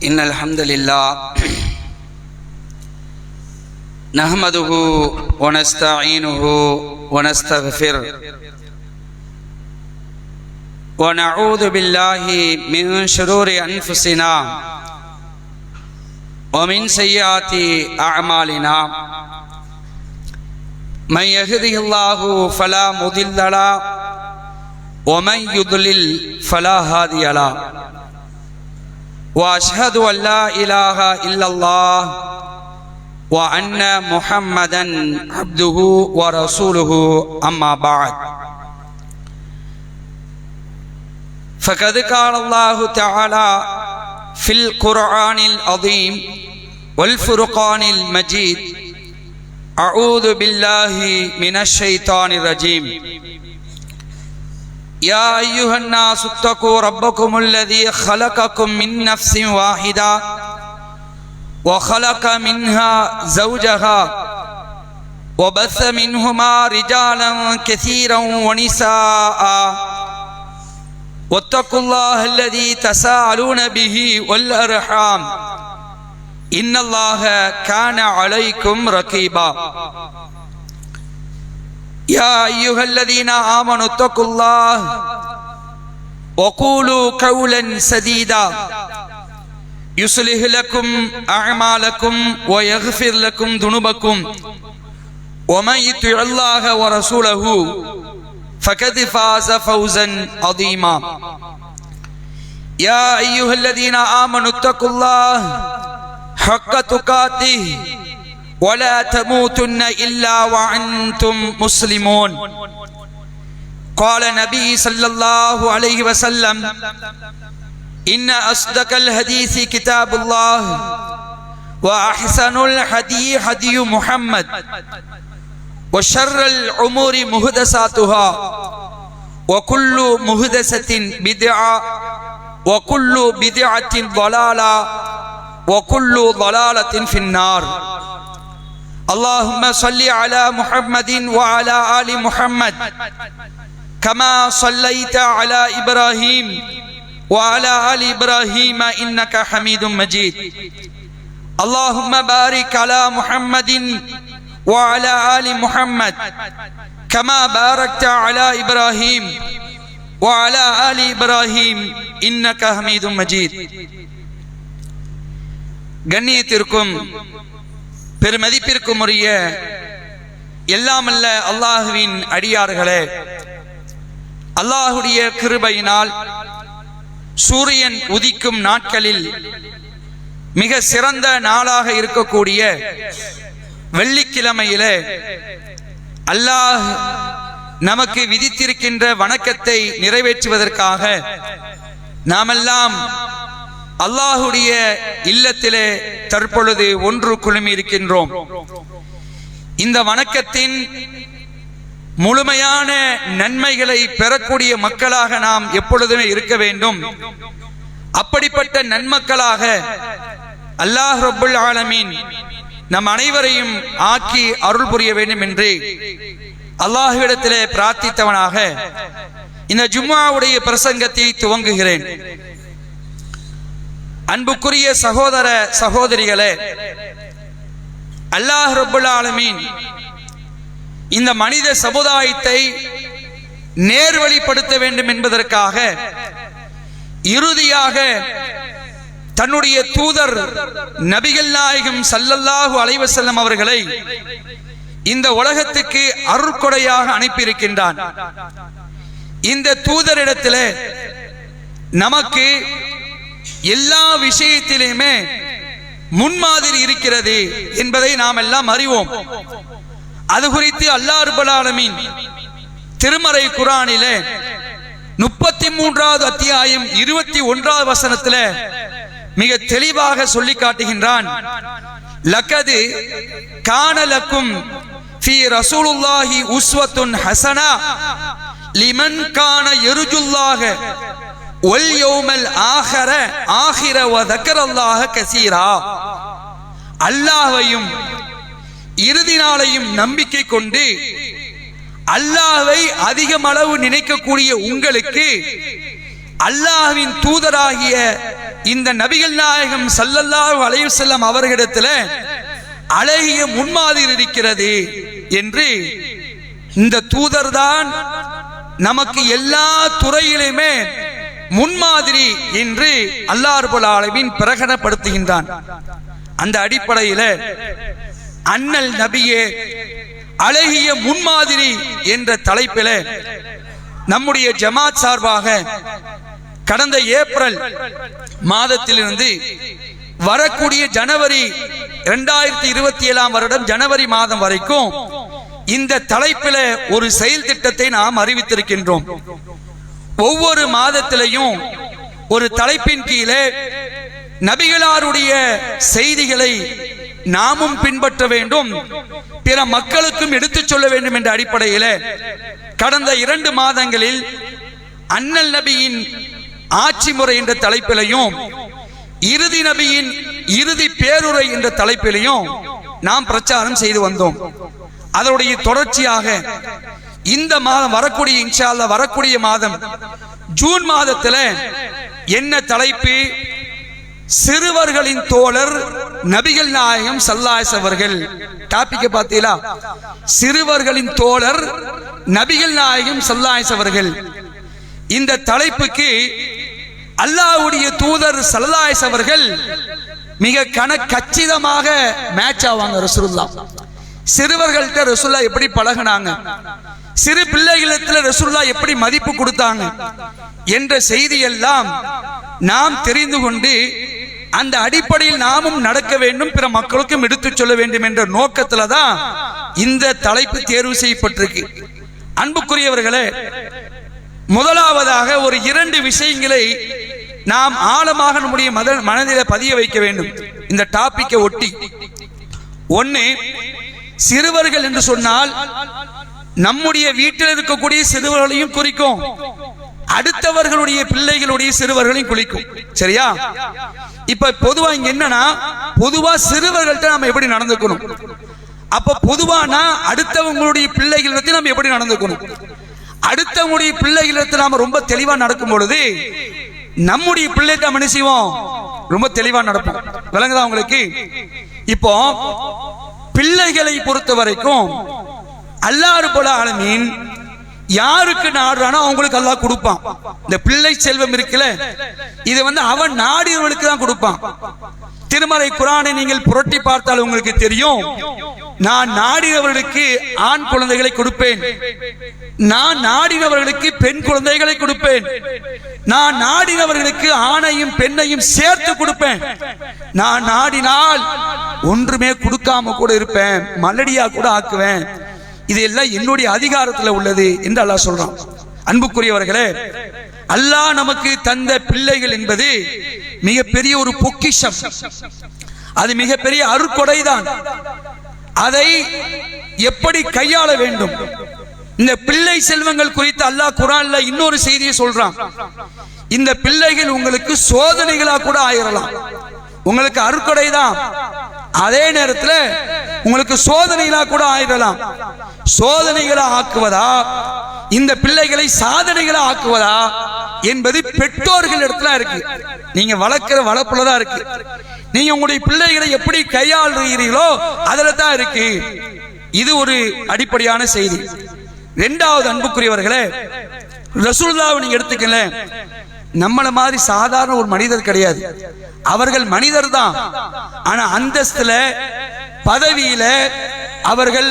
إن الحمد لله نحمده ونستعينه ونستغفره ونعوذ بالله من شرور أنفسنا ومن سيئات أعمالنا من يهده الله فلا مضل له ومن يضلل فلا هادي له وأشهد أن لا إله إلا الله وأن محمدا عبده ورسوله أما بعد فقد قال الله تعالى في القرآن العظيم والفرقان المجيد أعوذ بالله من الشيطان الرجيم يا أيها الناس اتقوا ربكم الذي خلقكم من نفس واحدة وخلق منها زوجها وبث منهما رجالا كثيرا ونساء واتقوا الله الذي تساءلون به والأرحام إن الله كان عليكم رقيبا يا أيها الذين آمنوا اتقوا الله وقولوا قولا سديدا يصلح لكم أعمالكم ويغفر لكم ذنوبكم ومن يطع الله ورسوله فقد فاز فوزا عظيما يا أيها الذين آمنوا اتقوا الله حق تقاته ولا تموتن إلا وأنتم مسلمون قال النبي صلى الله عليه وسلم إن أصدق الحديث كتاب الله وأحسن الهدي هدي محمد وشر الأمور محدثاتها وكل محدثة بدعة وكل بدعة ضلالة وكل ضلالة في النار اللهم صل على محمد وعلى آل محمد كما صليت على إبراهيم وعلى آل إبراهيم إنك حميد مجيد اللهم بارك على محمد وعلى آل محمد كما باركت على إبراهيم وعلى آل إبراهيم إنك حميد مجيد கண்ணியத்திற்கும் பெருமதிப்பிற்கும் உரிய எல்லாமல்ல அல்லாஹுவின் அடியார்களே, அல்லாஹுடைய கிருபையினால் சூரியன் உதிக்கும் நாட்களில் மிக சிறந்த நாளாக இருக்கக்கூடிய வெள்ளிக்கிழமையிலே அல்லாஹ் நமக்கு விதித்திருக்கின்ற வணக்கத்தை நிறைவேற்றுவதற்காக நாமெல்லாம் அல்லாஹுடைய இல்லத்திலே தற்பொழுது ஒன்று குழுமி இருக்கின்றோம். இந்த வணக்கத்தின் முழுமையான நன்மைகளை பெறக்கூடிய மக்களாக நாம் எப்பொழுதுமே இருக்க வேண்டும். அப்படிப்பட்ட நன்மக்களாக அல்லாஹ் ரப்புல் ஆலமீன் நம் அனைவரையும் ஆக்கி அருள் புரிய வேண்டும் என்று அல்லாஹ்விடத்திலே பிரார்த்தித்தவனாக இந்த ஜும்ஆவுடைய பிரசங்கத்தை துவங்குகிறேன். அன்புக்குரிய சகோதர சகோதரிகளே, அல்லாஹ் ரப்புல் ஆலமீன் இந்த மனித சமுதாயத்தை நேர்வழிப்படுத்த வேண்டும் என்பதற்காக இறுதியாக தன்னுடைய தூதர் நபிகள் நாயகம் ஸல்லல்லாஹு அலைஹி வஸல்லம் அவர்களை இந்த உலகத்துக்கு அருட்கொடையாக அனுப்பியிருக்கின்றான். இந்த தூதரிடத்திலே நமக்கு எல்லா விஷயத்திலுமே முன்மாதிரி இருக்கிறது என்பதை நாம் எல்லாம் அறிவோம். அது குறித்து அல்லாஹ் ரப்பல் ஆலமீன் திருமறை குர்ஆனிலே 33வது அத்தியாயம் 21வது வசனத்திலே மிக தெளிவாக சொல்லி காட்டுகின்றான். லக்கது கான லக்கும் ஃபீ ரசூலுல்லாஹி உஸ்வத்துன் ஹஸனா லிமன் கான யர்ஜுல்லாஹ வல் யௌமல் ஆகிர வ தக்கரல்லாஹ கஸீரா. அல்லாஹ்வையும் இறுதி நாளையும் நம்பிக்கை கொண்டு அல்லாஹ்வை அதிகமளவு நினைக்கக்கூடிய உங்களுக்கு அல்லாஹ்வின் தூதராகிய இந்த நபிகள் நாயகம் ஸல்லல்லாஹு அலைஹி வஸல்லம் அவர்களிடத்தில் அழகிய முன்மாதிரி இருக்கிறது என்று இந்த தூதர் தான் நமக்கு எல்லா துறையிலுமே முன்மாதிரி என்று அல்லாஹ் ரப்பல் ஆலமீன் பிரகடனப்படுத்துகின்றான். அந்த அடிப்படையில் அண்ணல் நபியே அழகிய முன்மாதிரி என்ற தலைப்பில் நம்முடைய ஜமாத் சார்பாக கடந்த ஏப்ரல் மாதத்திலிருந்து வரக்கூடிய ஜனவரி 2027 வருடம் ஜனவரி மாதம் வரைக்கும் இந்த தலைப்பில் ஒரு செயல் திட்டத்தை நாம் அறிவித்திருக்கின்றோம். ஒவ்வொரு மாதத்திலையும் ஒரு தலைப்பின் கீழே நபிகளாருடைய செய்திகளை நாமும் பின்பற்ற வேண்டும், பிற மக்களுக்கும் எடுத்துச் சொல்ல வேண்டும் என்ற அடிப்படையில் கடந்த 2 மாதங்களில் அண்ணல் நபியின் ஆட்சி முறை என்ற தலைப்பிலையும் இறுதி நபியின் இறுதி பேருரை என்ற தலைப்பிலையும் நாம் பிரச்சாரம் செய்து வந்தோம். அதனுடைய தொடர்ச்சியாக இந்த மாதம் வரக்கூடிய இன்ஷா அல்லாஹ் வரக்கூடிய மாதம் ஜூன் மாதத்தில் என்ன தலைப்பு? சிறுவர்களின் தோழர் நபிகள் நாயகம் ஸல்லல்லாஹு அலைஹி அவர்கள். டாபிக் பார்த்தீங்களா? சிறுவர்களின் தோழர் நபிகள் நாயகம் ஸல்லல்லாஹு அலைஹி அவர்கள். இந்த தலைப்புக்கு அல்லாஹ்வுடைய தூதர் ஸல்லல்லாஹு அலைஹி அவர்கள் மிக கச்சிதமாக மேட்ச் ஆவாங்க. ரசூலுல்லாஹ் சிறுவர்கள்ட்ட ரசூலுல்லாஹ் எப்படி பழகினாங்க, சிறு பிள்ளைகளிடத்தில் ரசூலுல்லாஹ் எப்படி மதிப்பு கொடுத்தாங்க என்ற செய்தியெல்லாம் நாம் தெரிந்து கொண்டு அந்த அடிப்படையில் நாமும் நடக்க வேண்டும், பிற மக்களுக்கும் எடுத்துச் சொல்ல வேண்டும் என்ற நோக்கத்துல தான் இந்த தலைப்பு தேர்வு செய்யப்பட்டிருக்கு. அன்புக்குரியவர்களே, முதலாவதாக ஒரு 2 விஷயங்களை நாம் ஆழமாக நம்முடைய மனதில் பதிய வைக்க வேண்டும் இந்த டாபிக்கை ஒட்டி. ஒன்று, சிறுவர்கள் என்று சொன்னால் நம்முடைய வீட்டில் இருக்கக்கூடிய சிறுவர்களையும் குறிக்கும், அடுத்தவர்களுடைய பிள்ளைகளுடைய சிறுவர்களையும் குறிக்கும். சரியா? இப்ப பொதுவா இங்க என்னன்னா, பொதுவா சிறுவர்கள்ட்ட நம்ம எப்படி நடந்துக்கணும், அப்ப பொதுவானா அடுத்தவங்களுடைய பிள்ளைகளிடத்தில் நம்ம எப்படி நடந்துக்கணும், அடுத்தவங்களுடைய பிள்ளைகளிடத்தில் நாம ரொம்ப தெளிவா நடக்கும் பொழுது நம்முடைய பிள்ளைகிட்ட நம்ம என்ன செய்வோம், ரொம்ப தெளிவா நடப்போம். விளங்குதா உங்களுக்கு? இப்போ பிள்ளைகளை பொறுத்த வரைக்கும் அல்லாஹ் ரப்பல் ஆலமீன் யாருக்கு நாடுறானோ அவங்களுக்கு அல்லாஹ் கொடுப்பான். இந்த பிள்ளை செல்வம் இருக்குல்ல, இது அவன் நாடியவர்களுக்கு தான் கொடுப்பான். திருமறை குர்ஆனை நீங்கள் புரட்டி பார்த்தால் உங்களுக்கு தெரியும், நான் நாடினவர்களுக்கு ஆண் குழந்தைகளை கொடுப்பேன், நான் நாடினவர்களுக்கு பெண் குழந்தைகளை கொடுப்பேன், நான் நாடினவர்களுக்கு ஆணையும் பெண்ணையும் சேர்த்து கொடுப்பேன், நான் நாடினால் ஒன்றுமே கொடுக்காம கூட இருப்பேன், மலடியா கூட ஆக்குவேன், இதெல்லாம் என்னுடைய அதிகாரத்தில் உள்ளது என்று அல்லாஹ் சொல்றான். அன்புக்குரியவர்களே, அல்லாஹ் நமக்கு தந்த பிள்ளைகள் என்பது மிகப்பெரிய ஒரு பொக்கிஷம், அது மிகப்பெரிய அருட்கொடைதான். அதை எப்படி கையாள வேண்டும், இந்த பிள்ளை செல்வங்கள் குறித்து அல்லாஹ் குர்ஆன்ல இன்னொரு செய்தியை சொல்றான். இந்த பிள்ளைகள் உங்களுக்கு சோதனைகளா கூட ஆயிரலாம், உங்களுக்கு அருட்கொடை தான், அதே நேரத்தில் உங்களுக்கு சோதனைகளா கூட ஆயிரலாம். சோதனைகளா ஆக்குவதா, இந்த பிள்ளைகளை சாதனைகளா ஆக்குவதா என்பது பெற்றோர்கள் இடத்துல இருக்கு. நீங்க வளர்க்கிற வளர்ப்புலதான் இருக்கு. நீங்க உங்களுடைய பிள்ளைகளை எப்படி கையாளுகிறீர்களோ அதுல தான் இருக்கு. இது ஒரு அடிப்படையான செய்தி. இரண்டாவது, அன்புக்குரியவர்களே, ரசூலுல்லாஹ்வை நீங்க எடுத்துக்கல, நம்மள மாதிரி சாதாரண ஒரு மனிதர் கிடையாது. அவர்கள் மனிதர் தான், ஆனா அந்தஸ்துல பதவியில அவர்கள்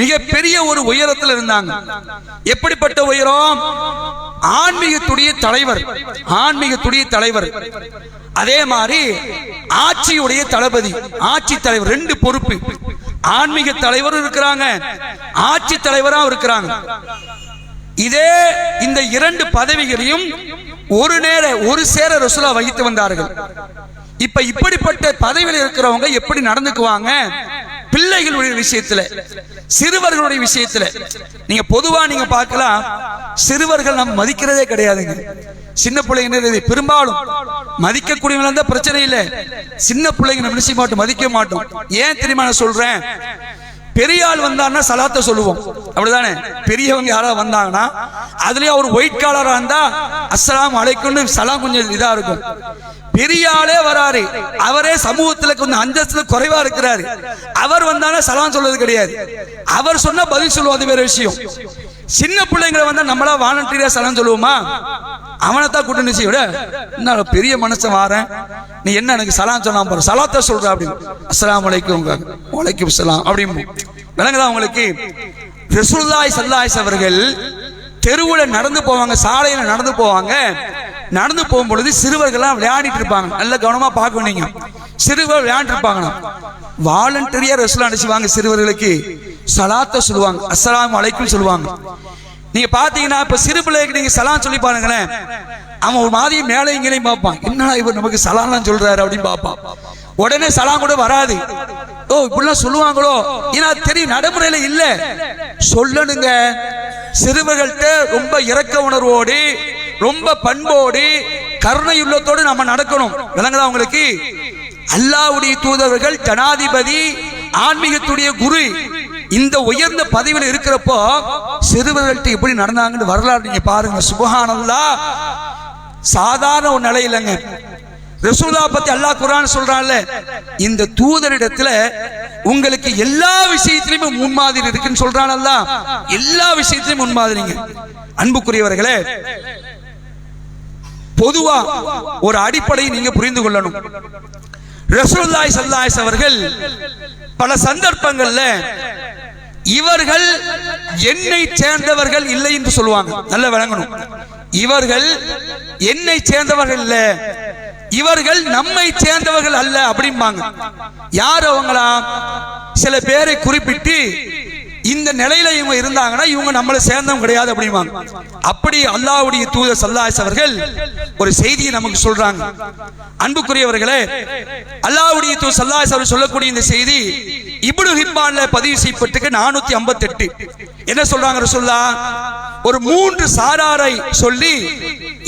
மிகப்பெரிய ஒரு உயரத்தில் இருந்தாங்க. எப்படிப்பட்ட உயரம்? ஆன்மீகத்துடைய தலைவர், ஆன்மீகத்துடைய தலைவர். அதே மாதிரி ஆட்சியுடைய தளபதி, ஆட்சி தலைவர். 2 பொறுப்பு, ஆன்மீக தலைவரும் இருக்கிறாங்க, ஆட்சி தலைவராக இருக்கிறாங்க. இதே இந்த 2 பதவிகளையும் ஒரு சேர ரசூலுல்லாஹ் வகித்து வந்தார்கள். இப்ப இப்படிப்பட்ட பதவியில் இருக்கிறவங்க எப்படி நடந்துக்குவாங்க பிள்ளைகளுடைய விஷயத்துல, சிறுவர்களுடைய விஷயத்துல? நீங்க பொதுவா நீங்க பார்க்கலாம், சிறுவர்கள் நம்ம மதிக்கிறதே கிடையாதுங்க. சின்ன பிள்ளைங்க பெரும்பாலும் மதிக்கக்கூடியவங்க தான் பிரச்சனை இல்லை, சின்ன பிள்ளைங்க நம்ம நினைச்சு மாட்டோம், மதிக்க மாட்டோம். ஏன் தெரியுமா நான் சொல்றேன்? பெரிய ஆள் வந்தான்னா சலாத்தை சொல்லுவோம், அப்படிதானே? பெரியவங்க யாராவது வந்தாங்கன்னா அதுலயும் ஒரு ஒயிட் காலரா இருந்தா அஸ்ஸலாமு அலைக்கும்னு சலாம் கொஞ்சம் இதா இருக்கும். பெரிய ஆளே வராரு, அவரே சமூகத்துல கொஞ்சம் அந்தஸ்துல குறைவா இருக்கிறாரு, அவர் வந்தாலும் சலாம் சொல்றது கிடையாது. அவர் சொன்னா பதில் சொல்லுவோம், அது வேற விஷயம். சின்ன பிள்ளைங்களை வந்தா நம்மளா வாலண்டியரா சலாம் சொல்லுவோமா? அவனைத்தான் கூட்டணி செய்ய விட, என்ன பெரிய மனுஷன் வாரேன், நீ என்ன எனக்கு சலாம் சொல்லாம போற, சலாத்த சொல்ற அப்படின்னு, அஸ்ஸலாமு அலைக்கும் வலைக்கும் சலாம் அப்படின்னு விளங்குதா உங்களுக்கு? ரசூலுல்லாஹி ஸல்லல்லாஹு அலைஹி அவர்கள் தெருவில் நடந்து போவாங்க, சாலையில நடந்து போவாங்க. நடந்து போகும்பொழுது சிறுவர்கள்லாம் விளையாடிட்டு இருப்பாங்க. நல்ல கவனமா பார்க்கணும். நீங்க சிறுவர் விளையாண்டு இருப்பாங்க, வாலண்டரியா ரசூலுல்லாஹ் நினைச்சுவாங்க, சிறுவர்களுக்கு சலாத்த சொல்லுவாங்க, அஸ்ஸலாமு அலைக்கும் சொல்லுவாங்க. நீங்க பாத்தீங்கன்னா இப்ப சிறு பிள்ளைக்கு நீங்க சலாம் சொல்லி பாருங்களேன், அவன் ஒரு மாதிரி மேலே இங்கேயும் பார்ப்பான், என்னடா இவர் நமக்கு சலாம்லாம் சொல்றாரு அப்படின்னு பார்ப்பான். உடனே சலாம் கூட வராது. ஓ இப்படிலாம் சொல்லுவாங்களோ, ஏன்னா தெரியும் நடைமுறையில இல்ல. சொல்லணுங்க, சிறுவர்கள்ட்ட ரொம்ப இரக்க உணர்வோடு, ரொம்ப பண்போடு, கருணையுள்ளத்தோடு நம்ம நடக்கணும். விளங்குதா உங்களுக்கு? அல்லாஹ்வுடைய தூதர்கள், ஜனாதிபதி, ஆன்மீகத்துடைய குரு, இந்த உயர்ந்த பதவியில் இருக்கிறப்போ சிறுவர்கள்ட்ட எப்படி நடந்தாங்கன்னு வரலாறு நீங்க பாருங்க. சுப்ஹானல்லாஹ், சாதாரண ஒரு நிலை இல்லைங்க. ரசூலுல்லாஹ் பத்தி அல்லாஹ் குர்ஆன் சொல்றான்ல, இந்த தூதரிடத்துல உங்களுக்கு எல்லா விஷயத்திலும் முன்மாதிரி இருக்குன்னு சொல்றான் அல்லாஹ். எல்லா விஷயத்திலும் முன்மாதிரிங்க. அன்புக்குரியவர்களே, பொதுவா ஒரு அடிப்படையை நீங்க புரிந்து கொள்ளணும். ரசூலுல்லாஹி ஸல்லல்லாஹு அலைஹி அவர்கள் பல சந்தர்ப்பங்கள்ல இவர்கள் என்னை சேர்ந்தவர்கள் இல்லை என்று சொல்லுவாங்க. நல்ல விளங்கணும், இவர்கள் என்னை சேர்ந்தவர்கள் இல்ல, இவர்கள் நம்மை சேர்ந்தவர்கள் அல்ல அப்படிம்பாங்க. யார் அவங்களா? சில பேரை குறிப்பிட்டு இந்த நிலையில இவங்க இருந்தாங்கன்னா இவங்க நம்மளை சேர்ந்தவங்க கிடையாது அப்படிம்பாங்க. அப்படி அல்லாஹ்வுடைய தூதர் ஸல்லல்லாஹு அலைஹி அவர்கள் ஒரு செய்தியை நமக்கு சொல்றாங்க. அன்புக்குரியவர்களே, அல்லாஹ்வுடைய தூதர் ஸல்லல்லாஹு அலைஹி அவர்கள் சொல்லக்கூடிய இந்த செய்தி இப்னு ஹிப்பான்ல பதிவு செய்யப்பட்டிருக்கு 458. என்ன சொல்றாங்க ரசூலுல்லாஹ்? ஒரு 3 சாராரை சொல்லி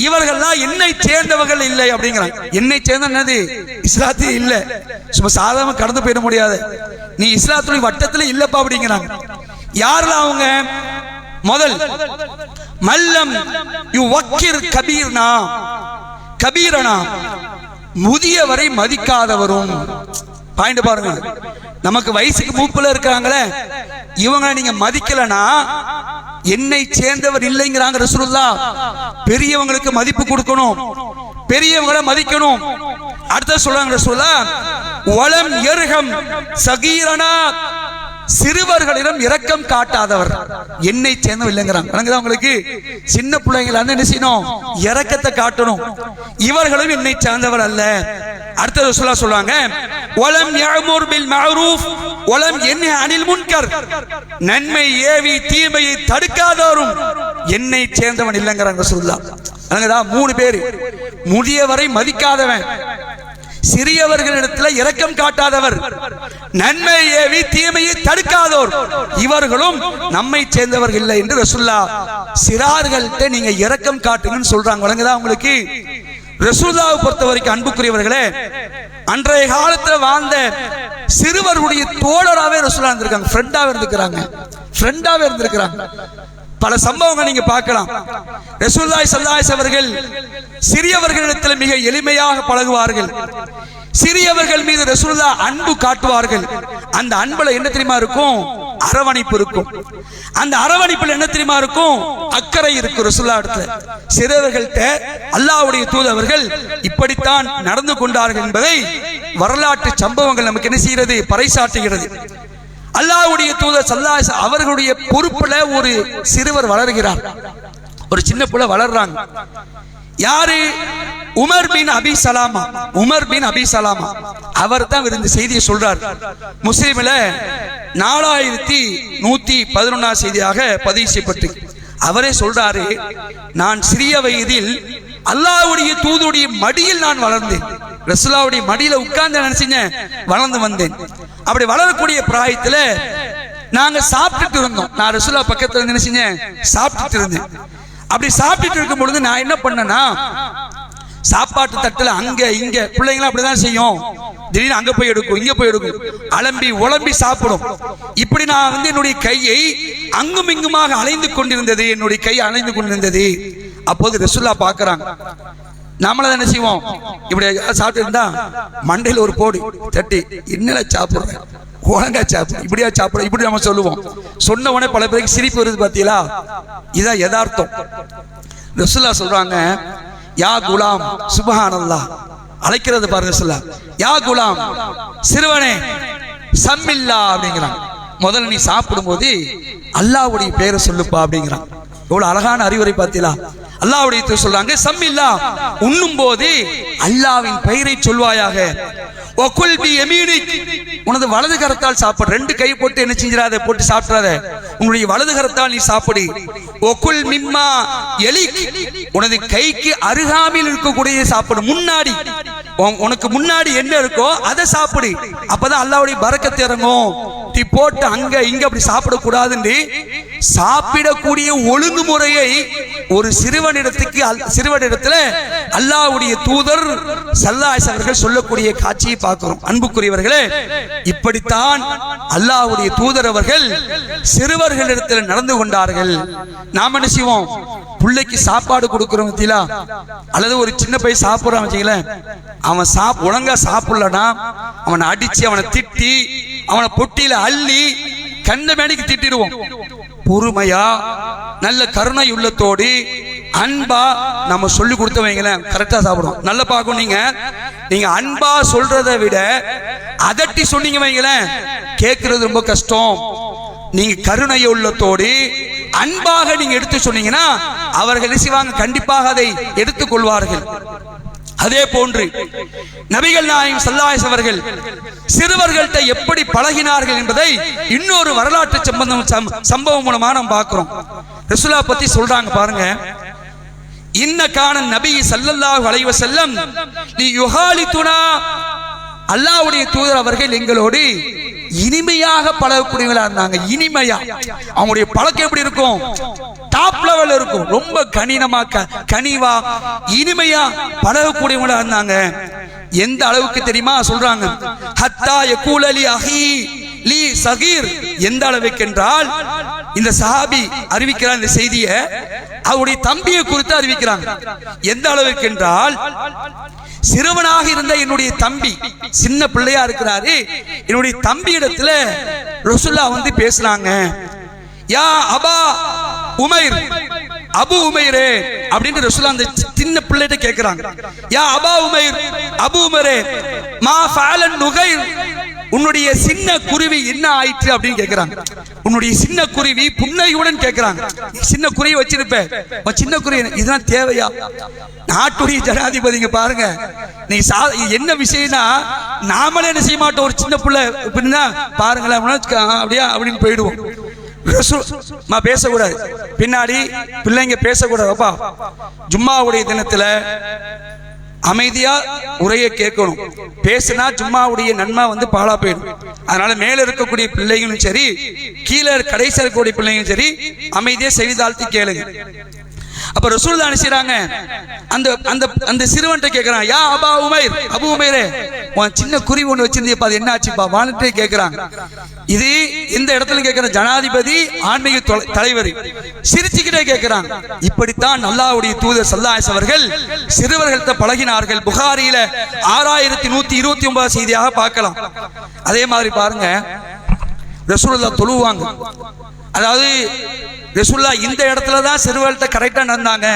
இவர்கள்லாம் என்னை சேர்ந்தவர்கள் இல்லை அப்படிங்கிறாங்க. என்னை சேர்ந்த என்னது? இஸ்லாத்திலே இல்ல, சும்மா சாதாரண கடந்து போயிட முடியாது, நீ இஸ்லாத்துடைய வட்டத்துல இல்லப்பா அப்படிங்கிறாங்க. யாரெல்லாம் அவங்க? முதல், மல்லம் யுவக்கிர் கபீர்னா, கபீரனா, முதியவரை மதிக்காதவரும். பாயிண்ட் பாருங்க, நமக்கு வயசுக்கு மூப்புல இருக்காங்களே இவங்க நீங்க மதிக்கலனா என்னை சேர்ந்தவர் இல்லைங்கிறாங்க ரசூலுல்லாஹ். பெரியவங்களுக்கு மதிப்பு கொடுக்கணும், பெரியவங்களை மதிக்கணும். அடுத்து சொல்றாங்க ரசூலுல்லாஹ், வலம் யர்ஹம் சகீரனா, சிறுவர்களிடம் இரக்கம் காட்டாதவர் என்னை சேர்ந்தவர் இல்லைங்கிறாங்க. உங்களுக்கு சின்ன பிள்ளைங்கள என்ன செய்யணும்? இரக்கத்தை காட்டணும். இவர்களும் என்னை சேர்ந்தவர் அல்ல. அடுத்த ரசூலுல்லாஹ் சொல்றாங்க, வலம் யஅமுர் பில் மஅரூஃப் வலம் யன்ஹி அனில் முன்கர், நன்மை ஏவி தீமையை தடுக்காதவரும் என்னை சேர்ந்தவன் இல்லைங்கிறாங்க ரசூலுல்லாஹ். 3 பேர், முதியவரை மதிக்காதவன், சிறியவர்களிடத்தில் இரக்கம் காட்டாதவர், நன்மை ஏவி தீமையை தடுக்காதோர், இவர்களும் நம்மை சேர்ந்தவர்கள் இல்லை என்று ரசூலுல்லாஹ் சிறார்கள்ட்ட நீங்க இரக்கம் காட்டுங்கன்னு சொல்றாங்க. வழங்குதா உங்களுக்கு? ரசூலுல்லாஹ் பொறுத்த வரைக்கும் அன்புக்குரியவர்களே, அன்றைய காலத்தில் வாழ்ந்த சிறுவருடைய தோழராகவே ரசூலுல்லாஹ் இருந்திருக்காங்க, ஃப்ரெண்டாவே இருந்திருக்கிறாங்க. பல சம்பவங்கள் நீங்க பார்க்கலாம். ரசூலுல்லாஹி ஸல்லல்லாஹு அலைஹி அவர்கள் சிறியவர்களிடத்தில் மிக எளிமையாக பழகுவார்கள். சிறியவர்கள் மீது ரசூலுல்லாஹ் அன்பு காட்டுவார்கள். அந்த அன்புல என்ன தெரியுமா இருக்கும்? அரவணைப்பு இருக்கும். அந்த அரவணைப்புல என்ன தெரியுமா இருக்கும்? அக்கறை இருக்கும் ரசூலுல்லாஹ் இடத்துல. சிறியவர்கள்ட்ட அல்லாஹ்வுடைய தூதர்கள் இப்படித்தான் நடந்து கொண்டார்கள் என்பதை வரலாற்று சம்பவங்கள் நமக்கு என்ன செய்கிறது? பறைசாற்றுகிறது. அல்லாஹ்வுடைய தூதர் ஸல்லல்லாஹு அலைஹி அவர்களுடைய பொறுப்புல ஒரு சிறுவர் வளர்கிறார், ஒரு சின்ன புள்ள வளர்றாங்க. யாரு? உமர் பின் அபி சலாமா. உமர் பின் அபி சலாமா அவர் தான் இந்த செய்தியை சொல்றார். முஸ்லிம்ல 4111 செய்தியாக பதிவு செய்யப்பட்டு அவரே சொல்றாரு, நான் சிறிய வயதில் அல்லாஹ்வுடைய தூதருடைய மடியில் நான் வளர்ந்தேன். ரசூலுல்லாஹ்வுடைய மடியில உட்கார்ந்து நினைச்சீங்க வளர்ந்து வந்தேன். அப்படி வளரக்கூடிய பிராயத்துல நாங்க சாப்பிட்டுட்டு இருந்தோம். நான் ரசூலுல்லாஹ் பக்கத்துல நினைச்சீங்க சாப்பிட்டுட்டு இருந்தேன். அப்படி சாப்பிட்டுட்டு இருக்கும் பொழுது நான் என்ன பண்ணேன்னா, சாப்பாட்டு தட்டுல அங்க இங்க பிள்ளைங்களும் அப்படிதான் செய்யும், திடீர்னு அங்க போய் எடுக்கும், இங்க போய் எடுக்கும், அலம்பி உலம்பி சாப்பிடும். இப்படி நான் என்னுடைய கையை அங்கும் இங்குமாக அலைந்து கொண்டிருந்தது, என்னுடைய கை அலைந்து கொண்டிருந்தது. அப்போது ரசூலுல்லாஹ் பார்க்கறாங்க, நாமள என்ன செய்வோம், இப்படி சாப்பிட்டு இருந்தா மண்டையில் ஒரு போடு தட்டி என்னல சாப்பிடுறேன், ஒழுங்கா சாப்பிடு, இப்படியா சாப்பிட, இப்படி நம்ம சொல்லுவோம். சொன்ன உடனே பல பேருக்கு சிரிப்பு வருது பாத்தீங்களா? இதான் யதார்த்தம். ரசூலுல்லாஹ் சொல்றாங்க, யா குலாம் சுப்ஹானல்லாஹ், அழைக்கிறது பாருங்க ரசூலுல்லாஹ், யா குலாம் சிறுவனே சம்மில்லா அப்படிங்கிறான். முதல்ல நீ சாப்பிடும் போது அல்லாஹ்வுடைய பெயரை சொல்லுப்பா அப்படிங்கிறான். எவ்வளவு அழகான அறிவுரை பார்த்தீங்களா? அல்லாஹ்வுடைய சொல்றாங்க, சம்மில்லா உண்ணும் போது அல்லாஹ்வின் பெயரை சொல்வாயாக. ஒகுல் பி யமீனிக், உனது வலது கரத்தால் சாப்பிடு. ரெண்டு கை போட்டு என்ன செஞ்சிராத, போட்டு சாப்பிடாத, உன்னுடைய வலது கரத்தால் நீ சாப்பிடு. ஒகுல் மிம்மா எலிக், உனது கைக்கு அருகாமையில் இருக்கக்கூடிய சாப்பிடு. முன்னாடி உனக்கு முன்னாடி என்ன இருக்கோ அதை சாப்பிடு, அப்பதான் அல்லாஹ்வுடைய பரக்கத்து இறங்கும். டீ போட்டு அங்க இங்க அப்படி சாப்பிடக்கூடாதுன்னு சாப்பிடக்கூடிய ஒழுங்குமுறையை ஒரு சிறுவனிடத்துல அல்லாஹ்வுடைய தூதர் ஸல்லல்லாஹு அலைஹி அவர்கள் சொல்லக்கூடிய காட்சியை பார்க்கிறோம். அன்புக்குரியவர்களே, இப்படித்தான் அல்லாஹ்வுடைய தூதர் அவர்கள் சிறுவர்களிடத்தில் நடந்து கொண்டார்கள். நாம் என்ன செய்வோம், பிள்ளைக்கு சாப்பாடு கொடுக்கிறோம் பத்தியா, அல்லது ஒரு சின்ன பையன் சாப்பிடுறான் வச்சுங்களேன், அவன் ஒழுங்கா சாப்பிடலனா அவனை அடிச்சு, அவனை திட்டி, அவனை பொட்டியில அள்ளி கண்ட மேனிக்கு திட்டிடுவோம். பொறுமையா நல்ல கருணை உள்ளத்தோடு அன்பா நம்ம சொல்லி கொடுத்தவங்களேன் கரெக்டா சாப்பிடும். நல்ல பார்க்கும். நீங்க அன்பா சொல்றதை விட அதட்டி சொன்னீங்க வைங்களேன், கேட்கறது ரொம்ப கஷ்டம். நீங்க கருணை உள்ளத்தோடு அன்பாக நீங்க எடுத்து சொன்னீங்கன்னா அவர்கள் செய்வாங்க, கண்டிப்பாக அதை எடுத்துக் கொள்வார்கள். அதே போன்று நபிகள் நாயகம் ஸல்லல்லாஹு அலைஹி அவர்கள் சிறுவர்கள்ட்ட எப்படி பழகினார்கள் என்பதை இன்னொரு வரலாற்று சம்பவம் மூலமா நாம் பார்க்கிறோம். ரசூலுல்லாஹ் பத்தி சொல்றாங்க பாருங்க, இன்ன கான நபி ஸல்லல்லாஹு அலைஹி வஸல்லம் லி யுஹாலிதுனா, அல்லாஹ்வுடைய தூதர் அவர்கள் எங்களோடு இனிமையாக பழகக்கூடியவங்களா இருந்தாங்க. இனிமையா, அவங்களுடைய பழக்கம் எப்படி இருக்கும், டாப் லெவல் இருக்கும். ரொம்ப கனிவா இனிமையா பழகக்கூடியவங்களா இருந்தாங்க. எந்த அளவுக்கு தெரியுமா சொல்றாங்க, ஹத்தா யகூல லி அஹி லி சகீர், எந்த அளவுக்கு என்றால் இந்த சஹாபி அறிவிக்கிறார் இந்த செய்தியை, அவருடைய தம்பியை குறித்து அறிவிக்கிறாங்க. எந்த அளவுக்கு என்றால், சிறுவனாக இருந்த என்னுடைய தம்பி, சின்ன பிள்ளையா இருக்கிறாரு, என்னுடைய தம்பி இடத்துல ரசூலுல்லாஹ் வந்து பேசுறாங்க, யா அபா உமைர், அபு உமைரே அப்படின்னு ரசூலுல்லாஹ் அந்த சின்ன பிள்ளைகிட்ட கேட்கிறாங்க. யா அபா உமைர், அபு உமைரே, மா ஃபஅலன் நுகைர், உன்னுடைய சின்ன குருவி என்ன ஆயிற்று அப்படின்னு கேட்கிறாங்க. உன்னுடைய சின்ன குருவி புன்னையுடன் கேட்கிறாங்க. சின்ன குருவி வச்சிருப்ப, சின்ன குருவி இதெல்லாம் தேவையா? நாட்டுடைய ஜனாதிபதிங்க பாருங்க, நீ என்ன விஷயம்னா நாமளே என்ன செய்ய மாட்டோம், ஒரு சின்ன பிள்ளை பாருங்களேன் அப்படியா அப்படின்னு போயிடுவோம். பேசக்கூடாது, பின்னாடி பிள்ளைங்க பேசக்கூடாதுப்பா. ஜும்மாவுடைய தினத்துல அமைதியா உரையை கேட்கணும். பேசினா ஜும்மாவுடைய நன்மை வந்து பாழா போயிடும். அதனால மேல இருக்கக்கூடிய பிள்ளைகளும் சரி, கீழே கடைசி இருக்கக்கூடிய பிள்ளைங்களும் சரி, அமைதியா செவி தாழ்த்தி கேளுங்க. அப்ப ரசூலுல்லாஹ் என்ன செய்றாங்க, அந்த அந்த அந்த சிறுவன்ட்ட கேக்குறான், யா அபா உமைர், அபு உமைரே, உன் சின்ன குருவி ஒண்ணு வச்சிருந்தியப்பா, அது என்ன ஆச்சுப்பா வானட்டே கேக்குறாங்க. இது இந்த இடத்துல கேட்கிற ஜனாதிபதி, ஆன்மீக தலைவர் சிரிச்சுக்கிட்டே கேட்கிறாங்க. இப்படித்தான் அல்லாஹ்வுடைய தூதர் ஸல்லல்லாஹு அலைஹி அவர்கள் சிறுவர்கள்ட்ட பழகினார்கள். புகாரியில 6129 செய்தியாக பார்க்கலாம். அதே மாதிரி பாருங்க, ரசூலுல்லாஹ் தொழுவாங்க. அதாவது ரசூலுல்லாஹ் இந்த இடத்துல தான் சிறுவர்கள்ட்ட கரெக்டா நடந்தாங்க,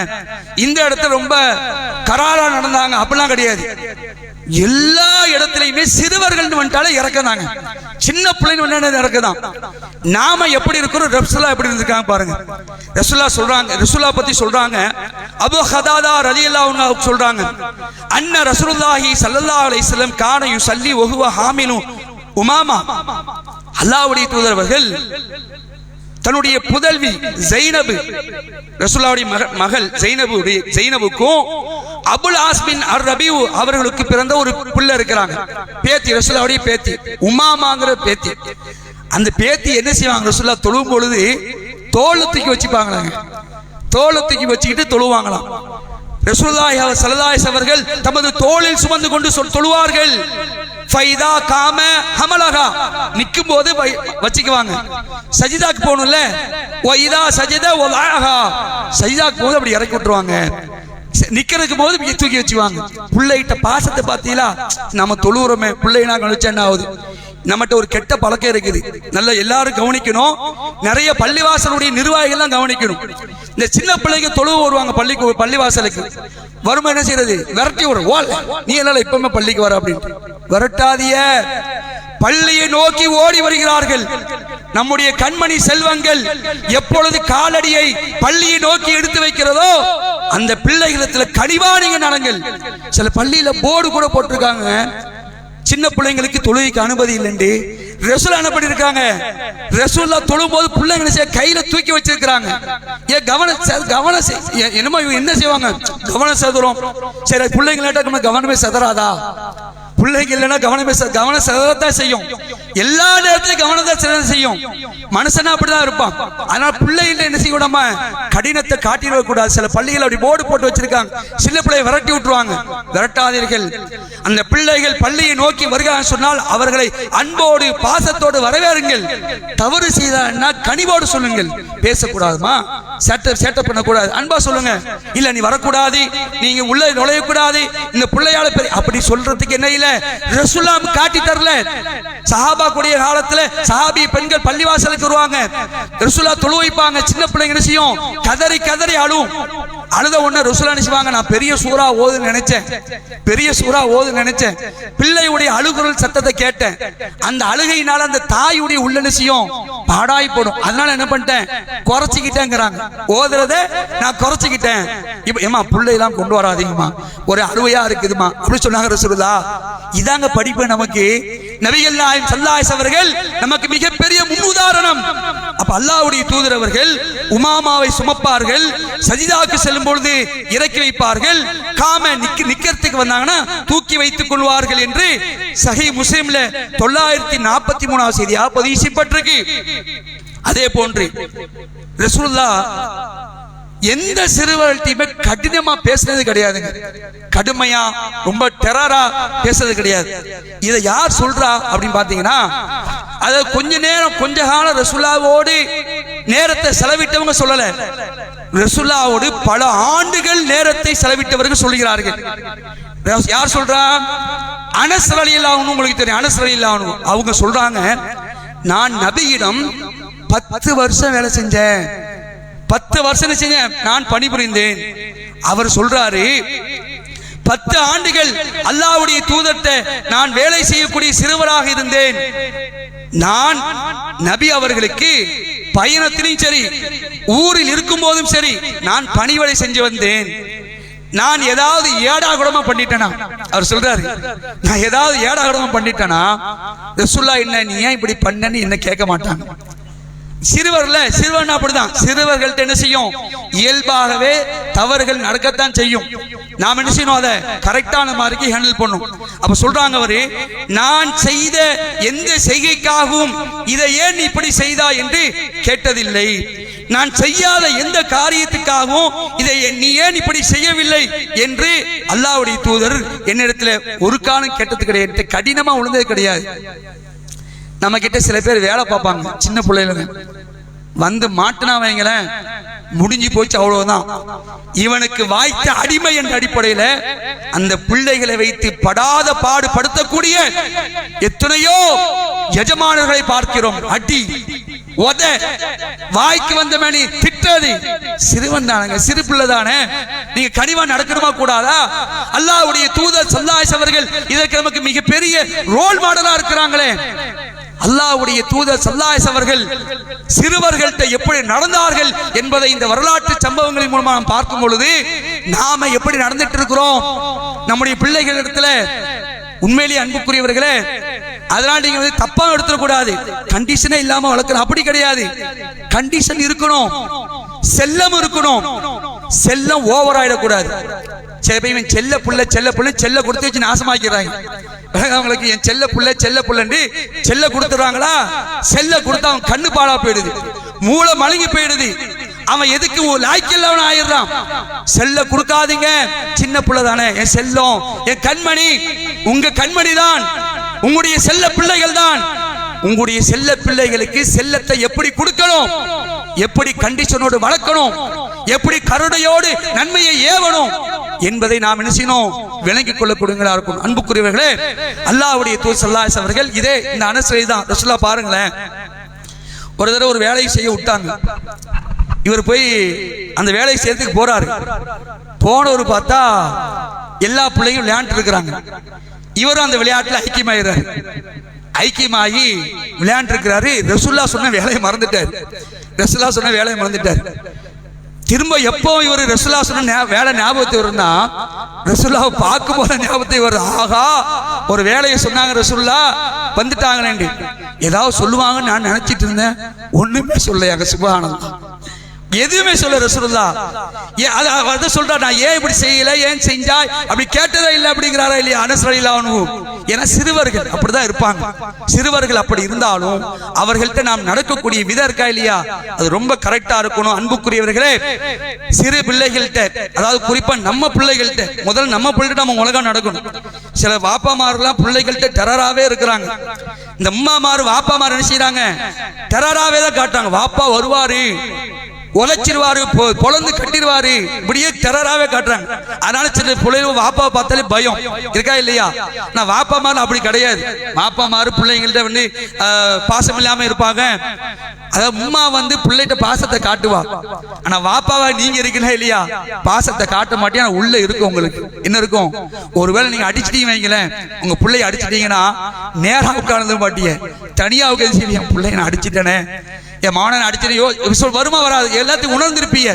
இந்த இடத்துல ரொம்ப கராரா நடந்தாங்க அப்படிலாம் கிடையாது. எல்லா இடத்துலயுமே சிறுவர்கள் வந்துட்டாலே இறக்குறாங்க, சின்ன பிள்ளைங்க இறக்குதான். நாம எப்படி இருக்கிறோம், ரசூலுல்லாஹ் எப்படி இருந்திருக்காங்க பாருங்க. ரசூலுல்லாஹ் சொல்றாங்க, ரசூலுல்லாஹ் பத்தி சொல்றாங்க, அபூ ஹதாதா ரலியல்லாஹு அன்ஹு சொல்றாங்க, அன்ன ரசூலுல்லாஹி ஸல்லல்லாஹு அலைஹி வஸல்லம் கான யுஸல்லி வ ஹுவ ஹாமிலு உமாமா, அல்லாஹ்வுடைய தூதர் அவர்கள் தன்னுடைய புதல்வி ஜைனப், ரசூலுல்லாஹ்வுடைய மகள் ஜைனபுக்கும் அபுல் ஆஸ் பின் அர்-ரபீஉ அவர்களுக்கு பிறந்த ஒரு பிள்ளை இருக்கிறாங்க, பேத்தி, ரசூலுல்லாஹ்வுடைய பேத்தி, உமாமாங்கிற பேத்தி. அந்த பேத்தி என்ன செய்வாங்க, ரசூலுல்லாஹ் தொழும் பொழுது தோளை தூக்கி வச்சுப்பாங்களாங்க, தோளை தூக்கி வச்சுக்கிட்டு தொழுவாங்களாம். ரசூலுல்லாஹி ஸல்லல்லாஹு அலைஹி அவர்கள் தமது தோளில் சுமந்து கொண்டு தொழுவார்கள். ஃபைதா காம ஹமலஹா, நிக்கும் போது வச்சுக்குவாங்க. சஜிதாக்கு போகணும்ல, வைதா சஜத வலஹா, சஜிதாக்கு போது அப்படி இறக்கி விட்டுருவாங்க. நிக்கிறதுக்கு போது தூக்கி வச்சுவாங்க. பிள்ளைகிட்ட பாசத்தை பார்த்தீங்களா? நம்ம தொழுவுறோமே, பிள்ளைனா கழிச்சா என்ன ஆகுது? நம்மகிட்ட ஒரு கெட்ட பழக்கம் இருக்குது, நல்ல எல்லாரும் கவனிக்கணும். நிறைய பள்ளிவாசலுடைய நிர்வாகிகள் கவனிக்கணும். இந்த சின்ன பிள்ளைங்க தொழுவு வருவாங்க பள்ளிவாசலுக்கு, வருமா என்ன செய்யறது? விரட்டி விடும். நீ எல்லாம் இப்பவுமே பள்ளிக்கு வர அப்படின்னு விரட்டாதிய. பள்ளியை நோக்கி ஓடி வருகிறார்கள். நம்முடைய கண்மணி செல்வங்கள் எப்பொழுது காலடியை பள்ளியை நோக்கி எடுத்து வைக்கிறதோ அந்த பிள்ளைகளிடத்துல கனிவா நீங்க நடங்கள். சில பள்ளியில போர்டு கூட போட்டிருக்காங்க, சின்ன பிள்ளைங்களுக்கு தொழுகைக்கு அனுமதி இல்லைன்னு. ரசூல் அனுப்பி இருக்காங்க. ரசூல்லா தொழும் போது பிள்ளைங்க கையில தூக்கி வச்சிருக்காங்க. ஏன் கவனம் என்னமோ என்ன செய்வாங்க? கவனம் செதறும். சரி, பிள்ளைங்கள கவனமே செதறாதா? பிள்ளைங்க இல்லைன்னா கவனம் செதறத்தான் செய்யும். எல்லா நேரத்திலும் கவனத்தை செய்யும். மனுஷனா அப்படிதான் இருப்பான். அதனால பிள்ளைகள என்ன செய்ய விடாம கடினத்தை காட்டிட கூடாது. சில பள்ளிகள் அப்படி போர்டு போட்டு வச்சிருக்காங்க, சின்ன பிள்ளையை விரட்டி விட்டுருவாங்க. விரட்டாதீர்கள். அந்த பிள்ளைகள் பள்ளியை நோக்கி வருகிறான்னு சொன்னால் அவர்களை அன்போடு பாசத்தோடு வரவேறுங்கள். தவறு செய்தான்னா கனிவோடு சொல்லுங்கள். பேசக்கூடாதுமா, சேட்டை பண்ணக்கூடாது, அன்பா சொல்லுங்க. இல்ல நீ வரக்கூடாது, நீங்க உள்ள நுழையக்கூடாது, இந்த பிள்ளையால அப்படி சொல்றதுக்கு என்ன இல்ல, ரசூலுல்லாஹ் காட்டி தரல. சஹாபா கூடிய காலத்துல சஹாபி பெண்கள் பள்ளிவாசலுக்கு வருவாங்க, ரசூலுல்லாஹ் தொழு வைப்பாங்க. சின்ன பிள்ளைங்க என்ன செய்யும்? கதறி கதறி அழும். அழுத உடனே ரசூலுல்லாஹ் நினைச்சுவாங்க, நான் பெரிய சூறா ஓது நினைச்சேன், பெரிய சூறா ஓது நினைச்சேன். பிள்ளையுடைய அழுகுரல் சத்தத்தை கேட்டேன். அந்த அழுகையினால அந்த தாயுடைய உள்ள நிச்சயம் பாடாய் போடும். அதனால என்ன பண்ணிட்டேன்? குறைச்சிக்கிட்டேங்கிறாங்க. ஓதுறத நான் குறைச்சிக்கிட்டேன். இப்ப ஏமா பிள்ளை எல்லாம் கொண்டு வராதீங்கம்மா, ஒரு அழுவையா இருக்குதுமா அப்படி சொன்னாங்க ரசூலுல்லாஹ். இதாங்க படிப்பு நமக்கு. நபிகள் நாயகம் ஸல்லல்லாஹு அலைஹி அவர்கள் நமக்கு மிகப்பெரிய முன்னுதாரணம். அப்ப அல்லாஹ்வுடைய தூதர் அவர்கள் உமாமாவை சுமப்பார்கள், சஜிதாக்கு செல்லும் பொழுது இறக்கி வைப்பார்கள், காம நிக்கிறதுக்கு வந்தாங்கன்னா தூக்கி வைத்துக் கொள்வார்கள் என்று சஹீஹ் முஸ்லிம்ல 943 செய்தியா பதிவு செய்யப்பட்டிருக்கு. அதே போன்று ரசூலுல்லாஹ் எந்த சிறுவர்கள்ட்டையுமே கடினமா பேசுனது கிடையாதுங்க. கடுமையா ரொம்ப டெரரா பேசுறது கிடையாது. இதை யார் சொல்றா அப்படின்னு பாத்தீங்கன்னா, அத கொஞ்ச நேரம் கொஞ்ச காலம் ரசூலுல்லாஹ்வோடு நேரத்தை செலவிட்டவங்க சொல்லல, ரசூலுல்லாஹ்வோடு பல ஆண்டுகள் நேரத்தை செலவிட்டவர்கள் சொல்கிறார்கள். யார் சொல்றா? அனஸ் ரலியல்லாஹு அன்ஹு. உங்களுக்கு தெரியும் அனஸ் ரலியல்லாஹு அன்ஹு. அவங்க சொல்றாங்க, நான் நபியிடம் 10 வருஷம் வேலை செஞ்சேன், 10 வருஷம் செஞ்சேன், நான் பணிபுரிந்தேன். அவர் சொல்றாரு, 10 ஆண்டுகள் அல்லாஹ்வுடைய தூதர்ட்ட நான் வேலை செய்யக்கூடிய சிறுவராக இருந்தேன். நான் நபி அவர்களுக்கு பயணத்திலும் சரி, ஊரில் இருக்கும் போதும் சரி, நான் பணிவிடை செஞ்சு வந்தேன். நான் ஏதாவது ஏடாகுடமா பண்ணிட்டேனா? அவர் சொல்றாரு, நான் ஏதாவது ஏடாகுடமா பண்ணிட்டேனா ரசூலுல்லாஹ் என்ன நீ ஏன் இப்படி பண்ணன்னு என்ன கேட்க மாட்டாங்க. சிறுவன் அப்படிதான். சிறுவர்கள்ட்ட என்ன செய்யும்? இயல்பாகவே தவறுகள் நடக்கத்தான் செய்யும். நாம் என்ன செய்யணும்? அதை கரெக்டான மாதிரி ஹேண்டில் பண்ணும். அப்ப சொல்றாங்க அவரு, நான் செய்த எந்த செய்கைக்காகவும் இதை ஏன் இப்படி செய்தா என்று கேட்டதில்லை. நான் செய்யாத எந்த காரியத்துக்காகவும் இதை நீ ஏன் இப்படி செய்யவில்லை என்று அல்லாஹ்வுடைய தூதர் என்னிடத்துல ஒரு காலம் கேட்டது கிடையாது. கடினமா விழுந்தது கிடையாது. நம்ம கிட்ட சில பேர் வேலை பார்ப்பாங்க, சின்ன பிள்ளைங்க வந்து மாட்டினா வைங்களேன், முடிஞ்சு போச்சு, அவ்வளவுதான். இவனுக்கு வாய்த்த அடிமை என்ற அடிப்படையில அந்த பிள்ளைகளை வைத்து படாத பாடு படுத்தக்கூடிய எத்தனையோ எஜமானர்களை பார்க்கிறோம். அடி உத வாய்க்கு வந்த மேனி திட்டது. சிறுவன் தானங்க, சிறு பிள்ளை தானே, நீங்க கனிவா நடக்கணுமா கூடாதா? அல்லாஹ்வுடைய தூதர் ஸல்லல்லாஹு அலைஹி அவர்கள் இதற்கு நமக்கு மிகப்பெரிய ரோல் மாடலா இருக்கிறாங்களே. அல்லாஹ்வுடைய தூதர் ஸல்லல்லாஹு அலைஹி அவர்கள் சிறுவர்கள்ட்ட எப்படி நடந்தார்கள் என்பதை இந்த வரலாற்று சம்பவங்களின் மூலமா நாம் பார்க்கும் பொழுது நாம எப்படி நடந்துட்டு இருக்கிறோம் நம்முடைய பிள்ளைகள் இடத்துல. உண்மையிலேயே அன்புக்குரியவர்களே, அதனால நீங்க வந்து தப்பா எடுத்துக்கூடாது. கண்டிஷனே இல்லாம வளர்க்கணும் அப்படி கிடையாது. கண்டிஷன் இருக்கணும், செல்லம் இருக்கணும். செல்லம் ஓவர் ஆயிடக்கூடாது. செல்ல புள்ள செல்ல கொடுத்து வச்சு நாசமாக்கிறாங்க. அவங்களுக்கு என் செல்ல புள்ளன்னு செல்ல கொடுத்துறாங்களா? செல்ல கொடுத்தா அவன் கண்ணு பாழா போயிடுது, மூளை மழுங்கி போயிடுது, அவன் எதுக்கு லாய்க்கெல்லாம் ஆயிடுறான். செல்ல கொடுக்காதீங்க, சின்ன புள்ள தானே, என் செல்லம், என் கண்மணி, உங்க கண்மணி தான், உங்களுடைய செல்ல பிள்ளைகள் தான். உங்களுடைய செல்ல பிள்ளைகளுக்கு செல்லத்தை எப்படி கொடுக்கணும், எப்படி கண்டிஷனோடு வளர்க்கணும், எப்படி கருணையோடு நன்மையை ஏவணும், என்பதை நாம் என்ன செய்யணும், விளங்கிக் கொள்ளக்கூடியவங்களா இருக்கும். அன்புக்குரியவர்களே, அல்லாஹ்வுடைய தூதர் ஸல்லல்லாஹு அலைஹி வஸல்லம் அவர்கள் இதே இந்த அனஸ்ரை தான் ரசூலுல்லாஹ் பாருங்களேன், ஒரு தடவை ஒரு வேலையை செய்ய விட்டாங்க. இவர் போய் அந்த வேலையை செய்யறதுக்கு போறாரு. போனவர் பார்த்தா எல்லா பிள்ளையும் விளையாண்டு இருக்கிறாங்க. இவரும் அந்த விளையாட்டுல ஐக்கியமாயிறாரு. ஐக்கியமாகி விளையாண்டு இருக்கிறாரு. ரசூலுல்லாஹ் சொன்ன வேலையை மறந்துட்டாரு. ரசூலுல்லாஹ் சொன்ன வேலையை மறந்துட்டாரு. திரும்ப எப்போ இவர் ரசூலுல்லாஹ் சொன்ன வேலை ஞாபகத்தை வரும்னா, ரசூலுல்லாஹ் பார்க்கும் போது ஞாபகத்தை வருது. ஆகா, ஒரு வேலையை சொன்னாங்க ரசூலுல்லாஹ், வந்துட்டாங்களேன்னு ஏதாவது சொல்லுவாங்கன்னு நான் நினைச்சிட்டு இருந்தேன். ஒண்ணுமே சொல்லலையாங்க. சுப்ஹானல்லாஹ், எதுவுமே சொல்ல ரசூலுல்லாஹ். அதை சொல்றாரு, நான் ஏன் இப்படி செய்யல, ஏன் செஞ்சாய் அப்படி கேட்டதே இல்லை அப்படிங்கிறாரா இல்லையா அனஸ் ரலியல்லாஹு அன்ஹு. ஏன்னா சிறுவர்கள் அப்படிதான் இருப்பாங்க. சிறுவர்கள் அப்படி இருந்தாலும் அவர்கள்ட்ட நாம் நடக்கக்கூடிய விதம் இருக்கா இல்லையா, அது ரொம்ப கரெக்டா இருக்கணும். அன்புக்குரியவர்களே, சிறு பிள்ளைகள்கிட்ட, அதாவது குறிப்பா நம்ம பிள்ளைகள்கிட்ட, முதல்ல நம்ம பிள்ளைகிட்ட நம்ம உலகம் நடக்கணும். சில வாப்பாமாரெல்லாம் பிள்ளைகள்கிட்ட டெரராவே இருக்கிறாங்க. இந்த அம்மாமாரு வாப்பாமார் என்ன செய்யறாங்க, டெரராவே தான் காட்டுறாங்க. வாப்பா வருவாரு, உழைச்சிருவாரு, பொழந்து கட்டிடுவாரு, இப்படியே டெரராவே காட்டுறாங்க. அதனால சில பிள்ளைங்க வாப்பாவை பார்த்தாலே பயம் இருக்கா இல்லையா. நான் வாப்பாமாரு அப்படி கிடையாது. வாப்பாமாரு பிள்ளைங்கள்ட்ட வந்து பாசம் இல்லாம இருப்பாங்க. அதாவது உம்மா வந்து பிள்ளைகிட்ட பாசத்தை காட்டுவா. ஆனா வாப்பாவா நீங்க இருக்கீங்களா இல்லையா, பாசத்தை காட்ட மாட்டேன். உள்ள இருக்கும் உங்களுக்கு என்ன இருக்கும். ஒருவேளை நீங்க அடிச்சிட்டீங்க வைங்களேன், உங்க பிள்ளைய அடிச்சிட்டீங்கன்னா நேரா உட்கார்ந்து மாட்டீங்க, தனியா உட்காந்து என் பிள்ளைய நான் அடிச்சிட்டேனே, என் மாவனை அடிச்சிடையோ வருமா வராது, எல்லாத்தையும் உணர்ந்திருப்பீங்க.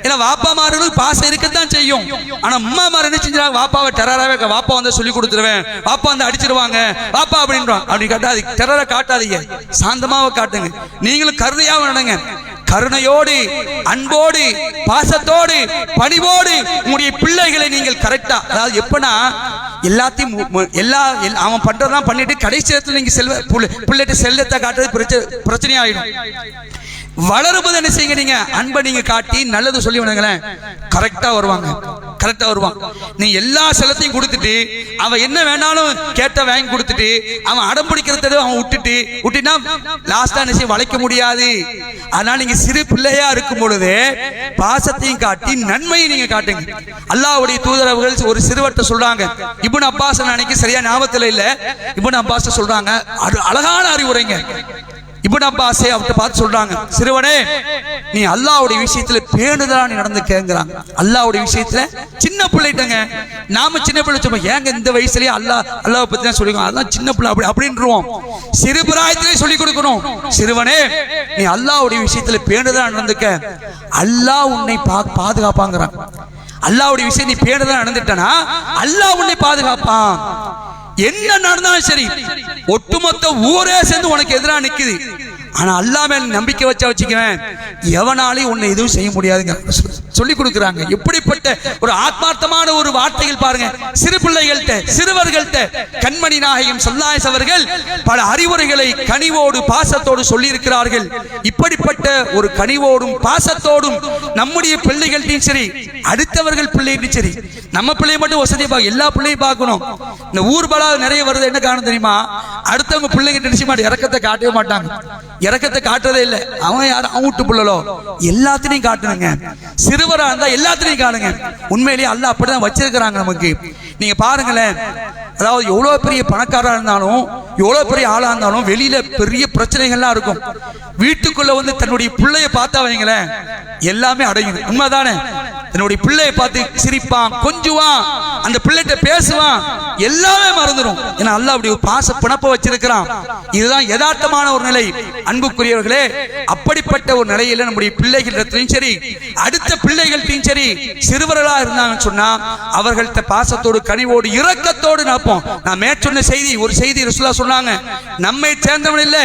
ஏன்னா வாப்பா மார்களுக்கு பாசம் இருக்கத்தான் செய்யும். ஆனா அம்மா மாறு என்ன செஞ்சாங்க, வாப்பாவை டெரராவே, வாப்பா வந்து சொல்லி கொடுத்துருவேன், வாப்பா வந்து அடிச்சிருவாங்க, வாப்பா அப்படின்றான். அப்படி காட்டாது, டெரரை காட்டாதீங்க, சாந்தமாவை காட்டுங்க. நீங்களும் கருணையாவும் நடங்க. கருணையோடு, அன்போடு, பாசத்தோடு, பணிவோடு உங்களுடைய பிள்ளைகளை நீங்கள் கரெக்டா, அதாவது எப்பனா எல்லாத்தையும் அவன் பண்றதான் பண்ணிட்டு கடைசி நேரத்தில் நீங்க பிள்ளைகிட்ட செல்லத்தை காட்டுறது பிரச்சனை ஆயிடும். வளரும்போது என்ன செய்யுங்க, நீங்க அன்பை நீங்க காட்டி நல்லது சொல்லி விடுங்களேன், கரெக்டா வருவாங்க. கரெக்டா வருவான். நீ எல்லா செல்லத்தையும் கொடுத்துட்டு அவன் என்ன வேணாலும் கேட்ட வாங்கி கொடுத்துட்டு அவன் அடம் பிடிக்கிறது அவன் விட்டுட்டா லாஸ்டா என்ன செய்ய, வளைக்க முடியாது. அதனால நீங்க சிறு பிள்ளையா இருக்கும் பொழுது பாசத்தையும் காட்டி நன்மையை நீங்க காட்டுங்க. அல்லாஹ்வுடைய தூதர் அவர்கள் ஒரு சிறுவர்கிட்ட சொல்றாங்க, இப்னு அப்பாஸ், அன்னைக்கு சரியா ஞாபகத்துல இல்ல, இப்னு அப்பாஸ் சொல்றாங்க, அழகான அறிவுரைங்க. இப்னு அப்பாஸே அவர்கிட்ட பார்த்து சொல்றாங்க, சிறுவனே நீ அல்லாஹ்வுடைய விஷயத்துல பேணுதலா நீ நடந்துக்கங்கறாங்க. அல்லாஹ்வுடைய விஷயத்துல சின்ன பிள்ளைட்டங்க, நாம சின்ன பிள்ளை சொல்லுவோம், ஏங்க இந்த வயசுலயே அல்லாஹ் பத்தி தான் சொல்லிக்கோ, அதான் சின்ன பிள்ளை அப்படின்றோம். சிறு பிராயத்திலே சொல்லி கொடுக்கணும், சிறுவனே நீ அல்லாஹ்வுடைய விஷயத்துல பேணுதலா நடந்துக்க, அல்லாஹ் உன்னை பாதுகாப்பாங்கிறான். அல்லாஹ்வுடைய விஷயம் நீ பேணுதலா நடந்துட்டனா அல்லாஹ் உன்னை பாதுகாப்பான். என்ன நடந்தாலும் சரி, ஒட்டுமொத்த ஊரே சேர்ந்து உனக்கு எதிராக நிக்குது, ஆனா அல்லாஹ் மேல நம்பிக்கை வச்சுக்குவேன், எவனாலையும் உன்னை எதுவும் செய்ய முடியாதுங்க சொல்லி கொடுக்குறாங்க. எப்படிப்பட்ட ஒரு ஆத்மார்த்தமான ஒரு வார்த்தைகள் பாருங்க. சிறு பிள்ளைகள்கிட்ட, சிறுவர்கள்ட்ட கண்மணி நாயகம் ஸல்லல்லாஹு அலைஹி வஸல்லம் பல அறிவுரைகளை கனிவோடு பாசத்தோடு சொல்லி இருக்கிறார்கள். இப்படிப்பட்ட ஒரு கனிவோடும் பாசத்தோடும் நம்முடைய பிள்ளைகள்ட்டையும் சரி, அடுத்தவர்கள் பிள்ளைகிட்டையும் சரி, நம்ம பிள்ளைய மட்டும் வசதியை பார்க்க, எல்லா பிள்ளையும் பார்க்கணும். இந்த ஊர்பலா நிறைய வருது, என்ன காரணம் தெரியுமா, அடுத்தவங்க பிள்ளைகிட்ட நினைச்ச மாட்டேன், இறக்கத்தை காட்டவே மாட்டாங்க. இறக்கத்தை காட்டுறதே இல்லை. அவன் யாரும் அவன் விட்டு பிள்ளலோ எல்லாத்திலையும் காட்டுனுங்க. சிறுவரா இருந்தா எல்லாத்திலையும் காணுங்க. உண்மையிலேயே அல்லாஹ் அப்படிதான் வச்சிருக்கிறாங்க நமக்கு. நீங்க பாருங்களேன், அதாவது எவ்வளவு பெரிய பணக்காரா இருந்தாலும், எவ்வளவு பெரிய ஆளா இருந்தாலும் வெளியில பெரிய பிரச்சனைகள்லாம் இருக்கும். வீட்டுக்குள்ள வந்து தன்னுடைய பிள்ளைய பார்த்தா வைங்களேன், எல்லாமே அடங்குது. உண்மைதானே? தன்னுடைய பிள்ளைய பார்த்து சிரிப்பான், கொஞ்சுவான், அந்த பிள்ளைகிட்ட பேசுவான், எல்லாமே மறந்துடும். ஏன்னா அல்லாஹ் அப்படி ஒரு பாச பிணப்ப வச்சிருக்கிறான். இதுதான் யதார்த்தமான ஒரு நிலை. அன்புக்குரியவர்களே, அப்படிப்பட்ட ஒரு நிலையில நம்முடைய பிள்ளைகளிடத்திலும் சரி, அடுத்த பிள்ளைகள்ட்டையும் சரி, சிறுவர்களா இருந்தாங்கன்னு சொன்னா அவர்கள்ட்ட பாசத்தோடு கனிவோடு இரக்கத்தோடு நடப்போம். நான் மேற்சொன்ன செய்தி, ஒரு செய்தி ரசூலுல்லாஹ் சொன்னாங்க, நம்மை சேர்ந்தவன் இல்லை,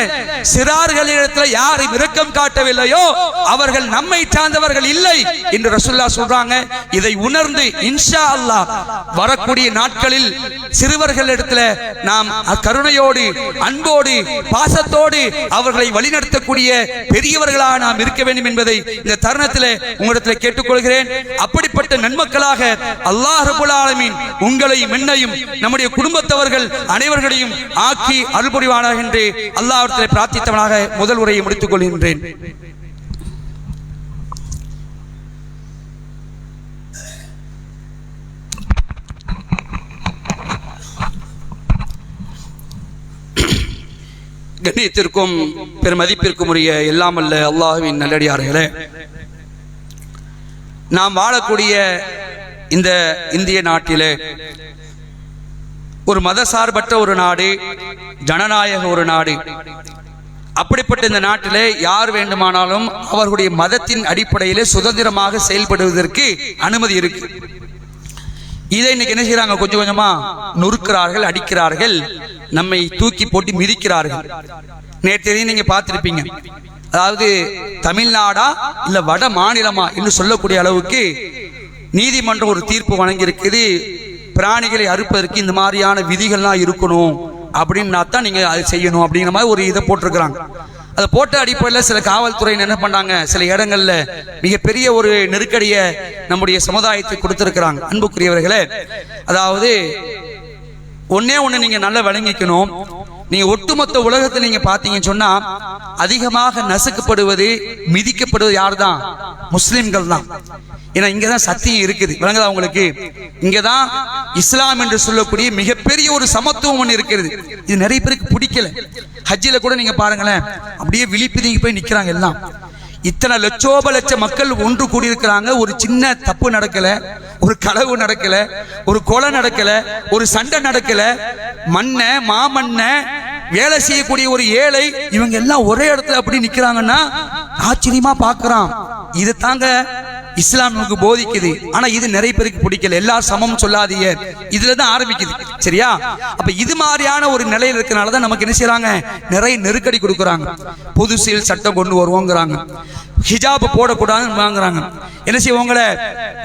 சிறார்களிடத்துல யார் இரக்கம் காட்டவில்லையோ அவர்கள் நம்மை சார்ந்தவர்கள் இல்லை என்று ரசூலுல்லாஹ் சொல்றாங்க. இதை உணர்ந்து இன்ஷா அல்லாஹ் வரக்கூடிய நாட்களில் சிறுவர்களிடத்துல நாம் கருணையோடு, அன்போடு, பாசத்தோடு அவர்களை வழிநடத்தக்கூடிய பெரியவர்களாக நாம் இருக்க வேண்டும் என்பதை இந்த தருணத்தில் உங்களிடத்தில் கேட்டுக்கொள்கிறேன். அப்படிப்பட்ட நன்மக்களாக அல்லாஹ் ரப்பல் ஆலமீன் உங்களையும் என்னையும் நம்முடைய குடும்பத்தவர்கள் அனைவர்களையும் ஆக்கி அருள் புரிவானாக என்று அல்லாஹ்விடத்தில் பிரார்த்தித்தவனாக முதல் உரையை முடித்துக் கொள்கின்றேன். கண்ணியத்திற்கும் பெருமதிப்பிற்கும் உரிய எல்லாம் அல்ல அல்லாஹ்வின் நல்லடியார்களே, நாம் வாழக்கூடிய இந்த இந்திய நாட்டிலே ஒரு மதசார்பற்ற ஒரு நாடு, ஜனநாயக ஒரு நாடு. அப்படிப்பட்ட இந்த நாட்டிலே யார் வேண்டுமானாலும் அவர்களுடைய மதத்தின் அடிப்படையிலே சுதந்திரமாக செயல்படுவதற்கு அனுமதி இருக்கு. இதை இன்னைக்கு என்ன செய்யறாங்க? கொஞ்சம் கொஞ்சமா நொறுக்கிறார்கள், அடிக்கிறார்கள், நம்மை தூக்கி போட்டு மிதிக்கிறார்கள். நேற்று நீங்க பார்த்திருப்பீங்க, அதாவது தமிழ்நாடா இல்ல வட மாநிலமா என்று சொல்லக்கூடிய அளவுக்கு நீதிமன்றம் ஒரு தீர்ப்பு வழங்கி இருக்குது. பிராணிகளை அறுப்பதற்கு இந்த மாதிரியான விதிகள்லாம் இருக்கணும் அப்படின்னா தான் நீங்க அதை செய்யணும் அப்படிங்கிற மாதிரி ஒரு இதை போட்டிருக்கிறாங்க. அதை போட்ட அடிப்படையில் சில காவல்துறையினர் என்ன பண்ணாங்க, சில இடங்கள்ல மிகப்பெரிய ஒரு நெருக்கடியை நம்முடைய சமுதாயத்துக்கு கொடுத்திருக்கிறாங்க. அன்புக்குரியவர்களே, அதாவது ஒன்னே ஒண்ணு நீங்க நல்லா விளங்கிக்கணும். நீங்க ஒட்டுமொத்த உலகத்தை நீங்க பாத்தீங்கன்னு சொன்னா அதிகமாக நசுக்கப்படுவது, மிதிக்கப்படுவது யார் தான்? முஸ்லிம்கள் தான். ஏன்னா இங்கதான் சத்தியம் இருக்குது, விளங்குதா உங்களுக்கு? இங்கதான் இஸ்லாம் என்று சொல்லக்கூடிய மிகப்பெரிய ஒரு சமத்துவம் ஒன்று இருக்கிறது. இது நிறைய பேருக்கு பிடிக்கல. ஹஜ்ஜில கூட நீங்க பாருங்களேன், அப்படியே விழிப்புதீங்க போய் நிக்கிறாங்க எல்லாம். இத்தனை லட்சோப லட்ச மக்கள் ஒன்று கூடியிருக்கிறாங்க. ஒரு சின்ன தப்பு நடக்கல, ஒரு களவு நடக்கல, ஒரு கொலை நடக்கல, ஒரு சண்டை நடக்கல. மண்ண மாமண்ண வேலை செய்யக்கூடிய ஒரு ஏழை, இவங்க எல்லாம் ஒரே இடத்துல அப்படி நிக்கிறாங்கன்னா ஆச்சரியமா பாக்குறான். இது தாங்க இஸ்லாம் நமக்கு போதிக்குது. ஆனா இது நிறைய பேருக்கு பிடிக்கல. எல்லாரும் சமம் சொல்லாதீங்க, இதுலதான் ஆரம்பிக்குது. சரியா? அப்ப இது மாதிரியான ஒரு நிலையில் இருக்கனாலதான் நமக்கு என்ன செய்யறாங்க, நிறைய நெருக்கடி கொடுக்குறாங்க. பொது சீல் சட்டம் கொண்டு வருவோங்கிறாங்க, ஹிஜாப் போடக்கூடாதுன்னு வாங்குறாங்க. என்ன செய்வோங்களே,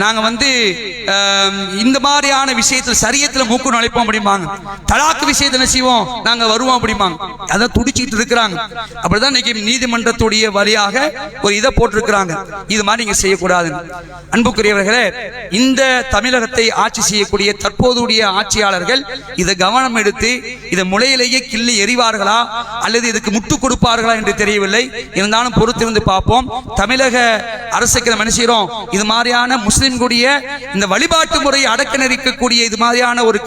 நாங்க இந்த மாதிரியான விஷயத்துல சரியத்துல மூக்கு நுழைப்போம் அப்படிம்பாங்க. தலாக்கு விஷயத்துல என்ன செய்வோம், நாங்க வருவோம் அப்படிம்பாங்க. அதான் துடிச்சிட்டு இருக்கிறாங்க. அப்படிதான் இன்னைக்கு நீதிமன்றத்துடைய வழியாக ஒரு இதை போட்டிருக்கிறாங்க, இது மாதிரி நீங்க செய்யக்கூடாது. அன்புக்குரியவர்களே, இந்த தமிழகத்தை ஆட்சி செய்யக்கூடிய தற்போதைய ஆட்சியாளர்கள் இதை கவனம் எடுத்து இதை முளையிலேயே கிள்ளி எறிவார்களா அல்லது இதுக்கு முட்டு கொடுப்பார்களா என்று தெரியவில்லை. இருந்தாலும் பொறுத்திருந்து பார்ப்போம். தமிழக அரசுக்கு நம்ம என்ன செய்யறோம், இது மாதிரியான முஸ்லிம்களுடைய இந்த வழிபாட்டு முறையை அடக்க நெறிக்கக்கூடிய இது மாதிரியான ஒரு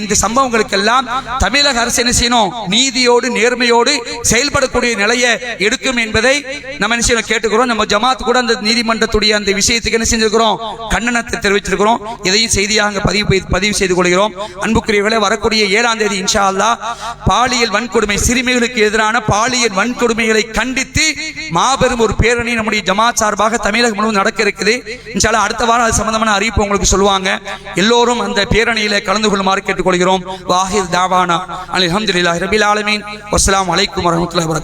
இந்த சம்பவங்களுக்கெல்லாம் தமிழக அரசு என்ன செய்யணும், நீதியோடு நேர்மையோடு செயல்படக்கூடிய நிலையை எடுக்கும் என்பதை நம்ம என்ன செய்யணும் கேட்டுக்கிறோம். நம்ம ஜமாத் கூட அந்த நீதிமன்றத்துடைய அந்த விஷயத்துக்கு என்ன செஞ்சிருக்கிறோம், கண்டனத்தை தெரிவிச்சிருக்கிறோம். இதையும் செய்தியாக பதிவு செய்து கொள்கிறோம். அன்புக்குரியவர்களே, வரக்கூடிய 7ஆம் தேதி இன்ஷா அல்லாஹ் பாலியல் வன்கொடுமை, சிறுமிகளுக்கு எதிரான பாலியல் வன்கொடுமைகளை கண்டித்து மாபெரும் ஒரு பேரணி நம்முடைய ஜமாத் சார்பாக தமிழகம் முழுவதும் நடக்க இருக்குது. இன்ஷா அல்லாஹ் அடுத்த வாரம் அது சம்பந்தமான அறிவிப்பு உங்களுக்கு சொல்லுவாங்க. எல்லோரும் அந்த பேரணியில கலந்து கொள்ளுமாறு கேட்டுக்கொள்கிறோம். வாஹிர் தாவானா அல்ஹம்துலில்லாஹி ரபில் ஆலமீன். வஸ்ஸலாமு அலைக்கும் வரஹ்மத்துல்லாஹி வபரகாத்துஹு.